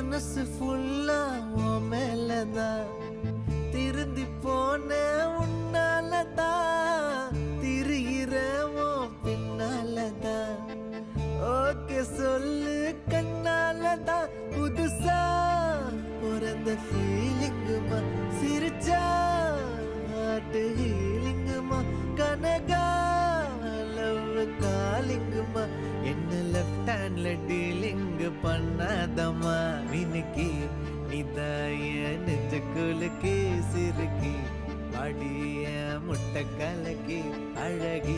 மனசு ஃபுல்லா உன் மேலதான் திருந்தி போன உன்னாலதான் திரியிற உன் பின்னாலதான் ஓகே சொல்லு கண்ணாலதான் புதுசா பிறந்த ஃபீலிங்குமா சிரிச்சா ஹார்ட் ஹீலிங்குமா கனகா லவ் காலிங்குமா என்ன லெஃப்ட் ஹேண்ட்ல டீலிங் பண்ணாதம்மா மினுக்கி நிதாய நெஞ்சுக்குலுக்கி சிறுக்கி அடிய முட்டை கலக்கி அழகி